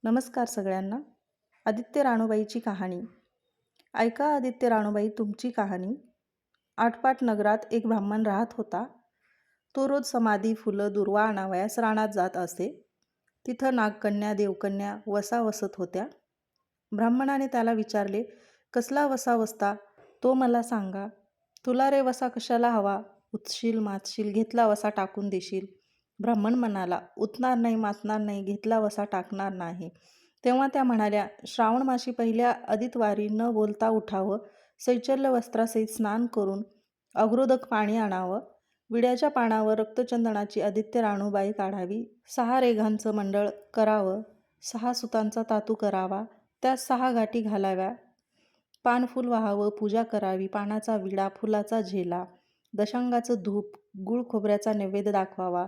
नमस्कार सगळ्यांना. आदित्य राणूबाईची कहाणी. ऐका आदित्य राणूबाई तुमची कहाणी. आटपाट नगरात एक ब्राह्मण राहत होता. तो रोज समाधी, फुलं, दुर्वा आणावयास रानात जात असे. तिथं नागकन्या, देवकन्या वसा वसत होत्या. ब्राह्मणाने त्याला विचारले, कसला वसा वसता तो मला सांगा. तुला रे वसा कशाला हवा? उतशील मातशील, घेतला वसा टाकून देशील. ब्राह्मण म्हणाला, उतणार नाही, मातणार नाही, घेतला वसा टाकणार नाही. तेव्हा त्या म्हणाल्या, श्रावण मासी पहिल्या अदितवारी न बोलता उठावं, शैचल्य वस्त्रासहित स्नान करून अग्रोदक पाणी आणावं, विड्याच्या पानावर रक्तचंदनाची आदित्य राणूबाई काढावी, 6 रेघांचं मंडळ करावं, 6 सुतांचा तातू करावा, त्यात 6 गाठी घालाव्या, पानफुल व्हावं, पूजा करावी, पानाचा विडा, फुलाचा झेला, दशांगाचं धूप, गुळ खोबऱ्याचा नैवेद्य दाखवावा,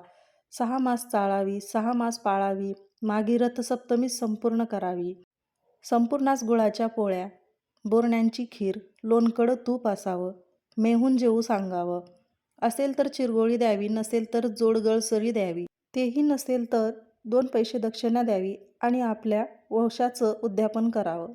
6 मास चाळावी, 6 मास पाळावी, मागी रथसप्तमीस संपूर्ण करावी. संपूर्णास गुळाच्या पोळ्या, बोरण्यांची खीर, लोणकळं तूप असावं, मेहून जेवू सांगावं. असेल तर चिरगोळी द्यावी, नसेल तर जोडगळ सरी द्यावी. तेही नसेल तर 2 पैसे दक्षिणा द्यावी आणि आपल्या वंशाचं उद्यापन करावं.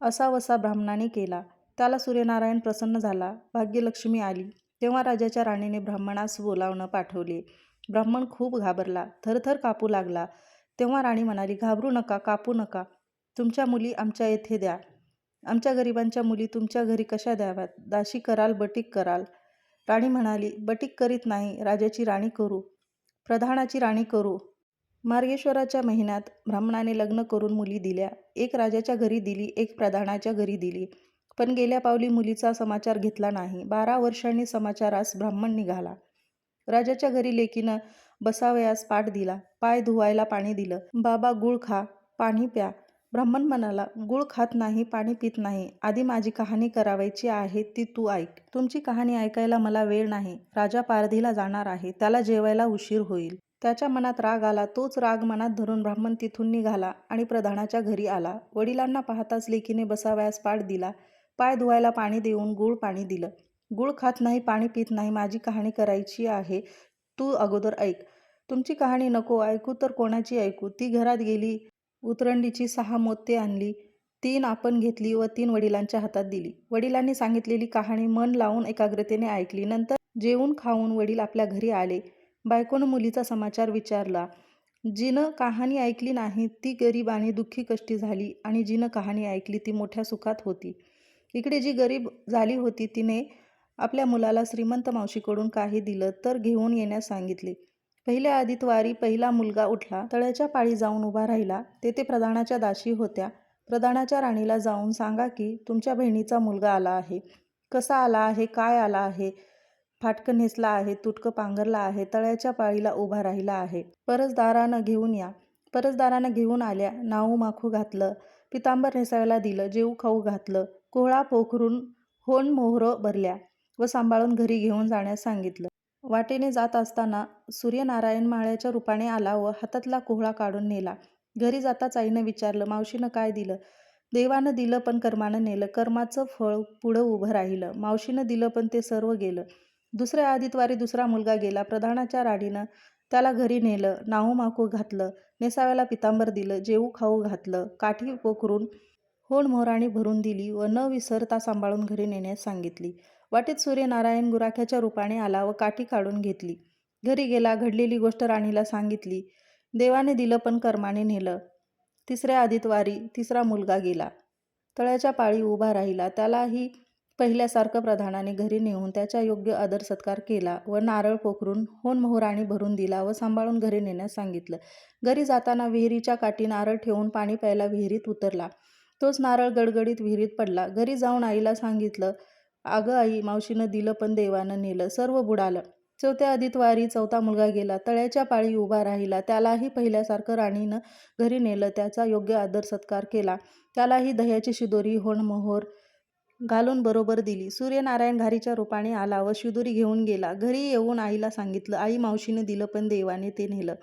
असा वसा ब्राह्मणाने केला. त्याला सूर्यनारायण प्रसन्न झाला. भाग्यलक्ष्मी आली. तेव्हा राजाच्या राणीने ब्राह्मणास बोलावणं पाठवले. ब्राह्मण खूप घाबरला, थरथर कापू लागला. तेव्हा राणी म्हणाली, घाबरू नका, कापू नका. तुमच्या मुली आमच्या येथे द्या. आमच्या गरिबांच्या मुली तुमच्या घरी कशा द्याव्यात? दाशी कराल, बटीक कराल? राणी म्हणाली, बटीक करीत नाही, राजाची राणी करू, प्रधानाची राणी करू. मार्गेश्वराच्या महिन्यात ब्राह्मणाने लग्न करून मुली दिल्या. एक राजाच्या घरी दिली, एक प्रधानाच्या घरी दिली. पण गेल्या पावली मुलीचा समाचार घेतला नाही. 12 वर्षांनी समाचारास ब्राह्मण निघाला. राजाच्या घरी लेकीनं बसावयास पाट दिला, पाय धुवायला पाणी दिलं. बाबा गूळ खा, पाणी प्या. ब्राह्मण म्हणाला, गूळ खात नाही, पाणी पित नाही. आधी माझी कहाणी करावयाची आहे, ती तू ऐक. तुमची कहाणी ऐकायला मला वेळ नाही. राजा पारधीला जाणार आहे, त्याला जेवायला उशीर होईल. त्याच्या मनात राग आला. तोच राग मनात धरून ब्राह्मण तिथून निघाला आणि प्रधानाच्या घरी आला. वडिलांना पाहताच लेकीने बसावयास पाट दिला, पाय धुवायला पाणी देऊन गूळ पाणी दिलं. गूळ खात नाही, पाणी पित नाही, माझी कहाणी करायची आहे, तू अगोदर ऐक. तुमची कहाणी नको ऐकू तर कोणाची ऐकू? ती घरात गेली, उतरंडीची 6 मोत्ते आणली, 3 आपण घेतली व 3 वडिलांच्या हातात दिली. वडिलांनी सांगितलेली कहाणी मन लावून एकाग्रतेने ऐकली. नंतर जेवून खाऊन वडील आपल्या घरी आले. बायकोनं मुलीचा समाचार विचारला. जिनं कहाणी ऐकली नाही ती गरीब आणि दुःखी कष्टी झाली आणि जिनं कहाणी ऐकली ती मोठ्या सुखात होती. इकडे जी गरीब झाली होती तिने आपल्या मुलाला श्रीमंत मावशीकडून काही दिलं तर घेऊन येण्यास सांगितले. पहिल्या आदितवारी पहिला मुलगा उठला, तळ्याच्या पाळी जाऊन उभा राहिला. तेथे प्रधानाच्या दासी होत्या. प्रधानाच्या राणीला जाऊन सांगा की तुमच्या बहिणीचा मुलगा आला आहे. कसा आला आहे, काय आला आहे, फाटकं नेसला आहे, तुटकं पांघरला आहे, तळ्याच्या पाळीला उभा राहिला आहे. परसदारानं घेऊन या. परसदारानं घेऊन आल्या. नाऊ माखू घातलं, पितांबर नेसायला दिलं, जेवू खाऊ घातलं, कोहळा पोखरून होन मोहरं भरल्या व सांभाळून घरी घेऊन जाण्यास सांगितलं. वाटेने जात असताना सूर्यनारायण माळ्याच्या रूपाने आला व हातातला कोहळा काढून नेला. घरी जाताच आईनं विचारलं, मावशीनं काय दिलं? देवानं दिलं पण कर्मानं नेलं. कर्माचं फळ पुढं उभं राहिलं. मावशीनं दिलं पण ते सर्व गेलं. दुसऱ्या आदितवारी दुसरा मुलगा गेला. प्रधानाच्या राणीनं त्याला घरी नेलं, नाहू माकू घातलं, नेसाव्याला पितांबर दिलं, जेवू खाऊ घातलं, काठी पोखरून होण मोहराणी भरून दिली व न विसरता सांभाळून घरी नेण्यास सांगितली. वाटेत सूर्यनारायण गुराख्याच्या रूपाने आला व काठी काढून घेतली. घरी गेला, घडलेली गोष्ट राणीला सांगितली. देवाने दिलं पण कर्माने नेलं. तिसऱ्या आदितवारी तिसरा मुलगा गेला. तळ्याच्या पाळी उभा राहिला. त्यालाही पहिल्यासारखं प्रधानाने घरी नेऊन त्याच्या योग्य आदर सत्कार केला व नारळ पोखरून होन मोहराणी भरून दिला व सांभाळून घरी नेण्यास सांगितलं. घरी जाताना विहिरीच्या काठी नारळ ठेवून पाणी प्यायला विहिरीत उतरला. तोच नारळ गडगडीत विहिरीत पडला. घरी जाऊन आईला सांगितलं, अगं आई, मावशीनं दिलं पण देवानं नेलं, सर्व बुडालं. चौथ्या आदितवारी चौथा मुलगा गेला. तळ्याच्या पाळी उभा राहिला. त्यालाही पहिल्यासारखं राणीनं घरी नेलं, त्याचा योग्य आदर सत्कार केला. त्यालाही दह्याची शिदोरी होण मोहोर घालून बरोबर दिली. सूर्यनारायण घारीच्या रूपाने आला व शिदोरी घेऊन गेला. घरी येऊन आईला सांगितलं, आई, मावशीनं दिलं पण देवाने ते नेलं.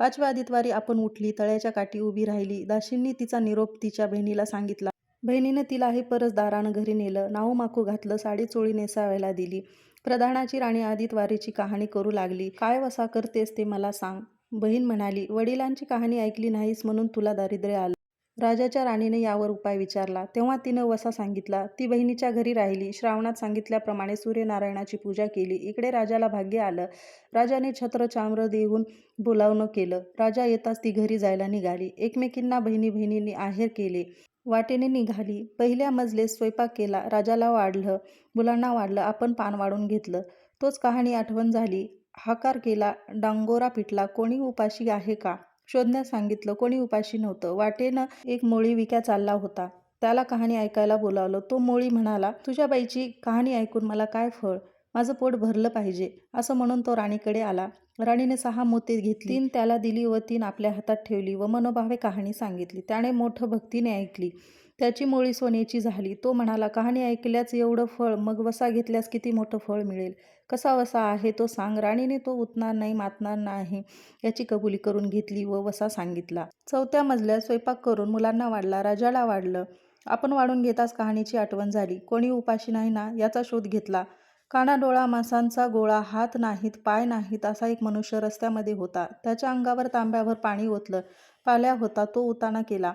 5व्या आदितवारी आपण उठली, तळ्याच्या काठी उभी राहिली. दासींनी तिचा निरोप तिच्या बहिणीला सांगितला. बहिणीनं तिलाही परसदारानं घरी नेलं, नाऊ माकू घातलं, साडी चोळी नेसावायला दिली. प्रधानाची राणी आदितवारीची कहाणी करू लागली. काय वसा करतेस ते मला सांग. बहीण म्हणाली, वडिलांची कहाणी ऐकली नाहीस म्हणून तुला दारिद्र्य आलं. राजाच्या राणीने यावर उपाय विचारला. तेव्हा तिनं वसा सांगितला. ती बहिणीच्या घरी राहिली. श्रावणात सांगितल्याप्रमाणे सूर्यनारायणाची पूजा केली. इकडे राजाला भाग्य आलं. राजाने छत्र चाम्र देऊन बोलावणं केलं. राजा येताच ती घरी जायला निघाली. एकमेकींना बहिणी बहिणींनी आहेर केले. वाटेने निघाली. पहिल्या मजलेत स्वयंपाक केला. राजाला वाढलं, मुलांना वाढलं. आपण पान वाढून घेतलं. तोच कहाणी आठवण झाली. हाकार केला. डांगोरा पिटला. कोणी उपाशी आहे का? शोधण्यास सांगितलं. कोणी उपाशी नव्हतं. वाटेनं एक मोळी विक्या चालला होता. त्याला कहाणी ऐकायला बोलावलं. तो मोळी म्हणाला, तुझ्या बाईची कहाणी ऐकून मला काय फळ? माझं पोट भरलं पाहिजे. असं म्हणून तो राणीकडे आला. राणीने 6 मोती घेतली. 3 त्याला दिली व 3 आपल्या हातात ठेवली व मनोभावे कहाणी सांगितली. त्याने मोठं भक्तीने ऐकली. त्याची मोळी सोन्याची झाली. तो म्हणाला, कहाणी ऐकल्याच एवढं फळ, मग वसा घेतल्यास किती मोठं फळ मिळेल. कसा वसा आहे तो सांग. राणीने तो उतणार नाही, मातणार नाही याची कबुली करून घेतली व वसा सांगितला. 4थ्या मजल्यात स्वयंपाक करून मुलांना वाढला. राजाला वाढलं. आपण वाढून घेताच कहाणीची आठवण झाली. कोणी उपाशी नाही ना याचा शोध घेतला. कानाडोळा मांसांचा गोळा, हात नाहीत, पाय नाहीत असा एक मनुष्य रस्त्यामध्ये होता. त्याच्या अंगावर तांब्याभर पाणी ओतलं. पाल्या होता. तो उताना केला.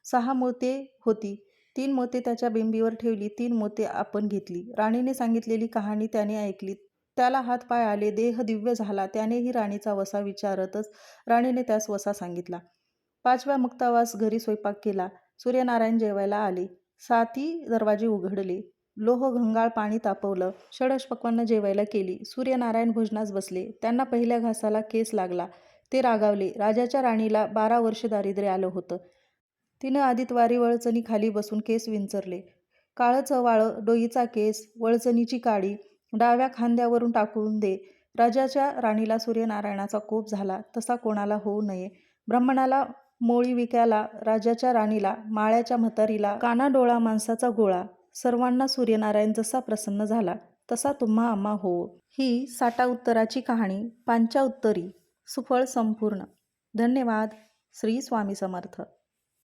6 मोते होती. 3 मोते त्याच्या बिंबीवर ठेवली. 3 मोते आपण घेतली. राणीने सांगितलेली कहाणी त्याने ऐकली. त्याला हात पाय आले. देह दिव्य झाला. त्यानेही राणीचा वसा विचारतच राणीने त्यास वसा सांगितला. 5व्या मुक्तावास घरी स्वयंपाक केला. सूर्यनारायण जेवायला आले. 7ही दरवाजे उघडले. लोह घंगाळ पाणी तापवलं. षडश पक्वान्न जेवायला केली. सूर्यनारायण भोजनास बसले. त्यांना पहिल्या घासाला केस लागला. ते रागावले. राजाच्या राणीला 12 वर्ष दारिद्र्य आलं होतं. तिनं आदितवारी वळचणी खाली बसून केस विंचरले. काळं चवाळं डोईचा केस, वळचणीची काडी डाव्या खांद्यावरून टाकून दे. राजाच्या राणीला सूर्यनारायणाचा कोप झाला. तसा कोणाला होऊ नये. ब्राह्मणाला मोळी विक्याला, राजाच्या राणीला, माळ्याच्या म्हातारीला कानाडोळा मांसाचा गोळा, सर्वांना सूर्यनारायण जसा प्रसन्न झाला तसा तुम्हा आम्हा होवो. ही साटा उत्तराची कहाणी पांच्या उत्तरी सुफळ संपूर्ण. धन्यवाद. श्री स्वामी समर्थ.